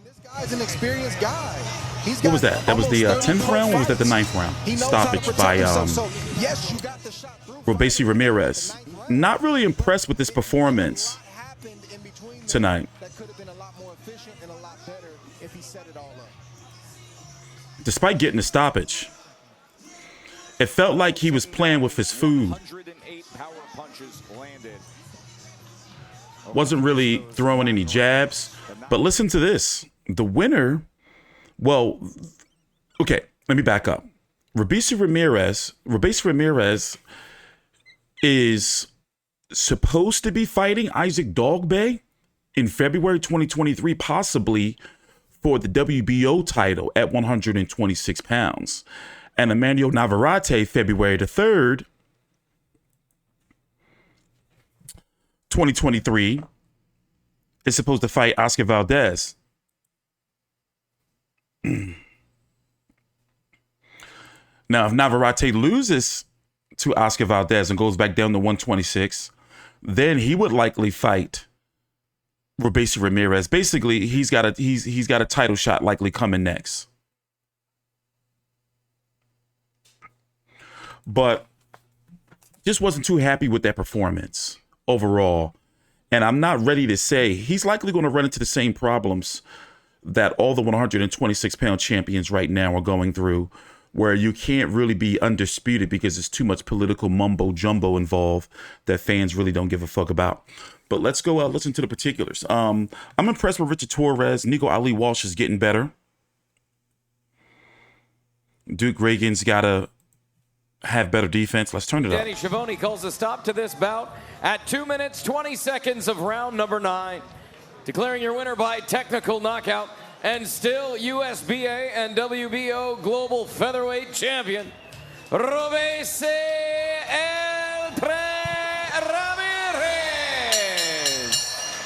This guy's an experienced guy. What was that? That was the 10th round, or was that the 9th round? Stoppage by Robeisy Ramirez. Not really impressed with this performance tonight. Despite getting the stoppage, it felt like he was playing with his food. Wasn't really throwing any jabs. But listen to this. The winner, well, okay, let me back up. Robeisy Ramirez is supposed to be fighting Isaac DOGBOE in February 2023, possibly for the WBO title at 126 pounds. And Emmanuel Navarrete, February the 3rd, 2023, is supposed to fight Oscar Valdez. Now, if Navarrete loses to Oscar Valdez and goes back down to 126, then he would likely fight Robeisy Ramirez. Basically, he's got a title shot likely coming next. But just wasn't too happy with that performance overall. And I'm not ready to say he's likely going to run into the same problems that all the 126-pound champions right now are going through, where you can't really be undisputed because there's too much political mumbo jumbo involved that fans really don't give a fuck about. But let's go listen to the particulars. I'm impressed with Richard Torres. Nico Ali Walsh is getting better. Duke Reagan's got to have better defense. Let's turn it up. Danny Schiavone calls a stop to this bout at 2 minutes, 20 seconds of round number 9. Declaring your winner by technical knockout and still USBA and WBO Global Featherweight Champion, Robeisy Ramirez.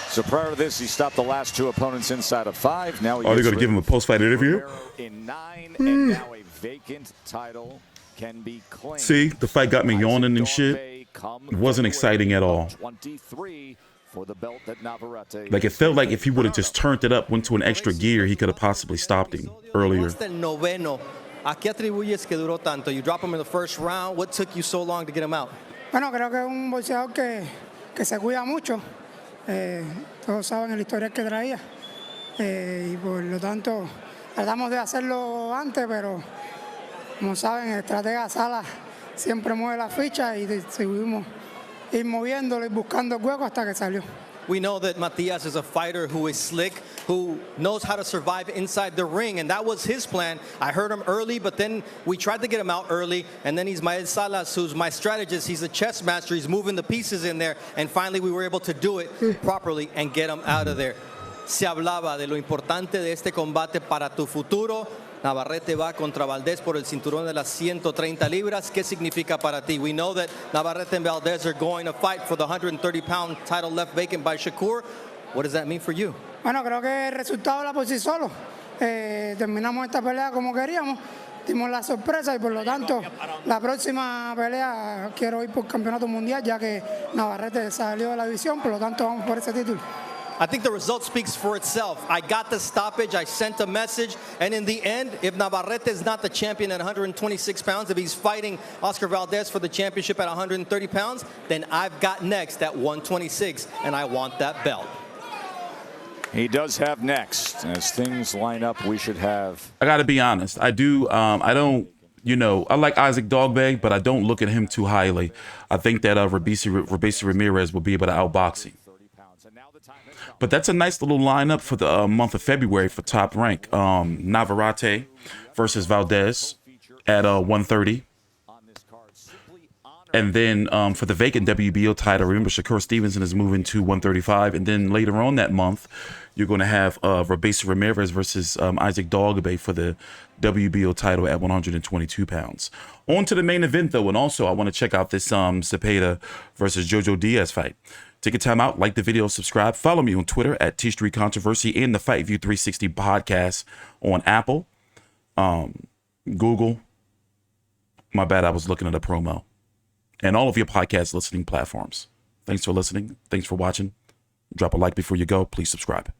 So prior to this, he stopped the last 2 opponents inside of 5. Now they're going to give him a post-fight interview? Romero in 9, and now a vacant title can be claimed. See, the fight got me yawning and shit. It wasn't exciting at all. 23 for the belt that Navarrete. Like, it felt like if he would have just turned it up, went to an extra gear, he could have possibly stopped him earlier. ¿A qué atribuyes que duró tanto? You drop him in the first round. What took you so long to get him out? Bueno, creo que es un boxeador que se cuida mucho. Todos saben el historial que traía. Y por lo tanto, tratamos de hacerlo antes, pero como saben, el estratega Sala siempre mueve la ficha y seguimos ir moviéndolo y buscando el hueco hasta que salió. We know that Matias is a fighter who is slick, who knows how to survive inside the ring, and that was his plan. I heard him early, but then we tried to get him out early, and then he's Mael Salas, who's my strategist. He's a chess master. He's moving the pieces in there, and finally we were able to do it properly and get him out of there. Se hablaba de lo importante de este combate para tu futuro. Navarrete va contra Valdez por el cinturón de las 130 libras. ¿Qué significa para ti? We know that Navarrete and Valdez are going to fight for the 130-pound title left vacant by Shakur. What does that mean for you? Bueno, creo que el resultado habla por sí solo. Terminamos esta pelea como queríamos. Dimos la sorpresa y por lo tanto la próxima pelea quiero ir por campeonato mundial ya que Navarrete salió de la división, por lo tanto vamos por ese título. I think the result speaks for itself. I got the stoppage, I sent a message, and in the end, if Navarrete is not the champion at 126 pounds, if he's fighting Oscar Valdez for the championship at 130 pounds, then I've got next at 126, and I want that belt. He does have next. As things line up, we should have. I got to be honest. I do. I don't. You know, I like Isaac DOGBOE, but I don't look at him too highly. I think that Robeisy Ramirez will be able to outbox him. But that's a nice little lineup for the month of February for Top Rank. Navarrete versus Valdez at 130. And then for the vacant WBO title, remember Shakur Stevenson is moving to 135. And then later on that month, you're going to have Robeisy Ramirez versus Isaac DOGBOE for the WBO title at 122 pounds. On to the main event, though. And also, I want to check out this Cepeda versus Jojo Diaz fight. Take a time out, like the video, subscribe. Follow me on Twitter at T Street Controversy and the Fight View 360 podcast on Apple, Google. My bad, I was looking at a promo. And all of your podcast listening platforms. Thanks for listening. Thanks for watching. Drop a like before you go. Please subscribe.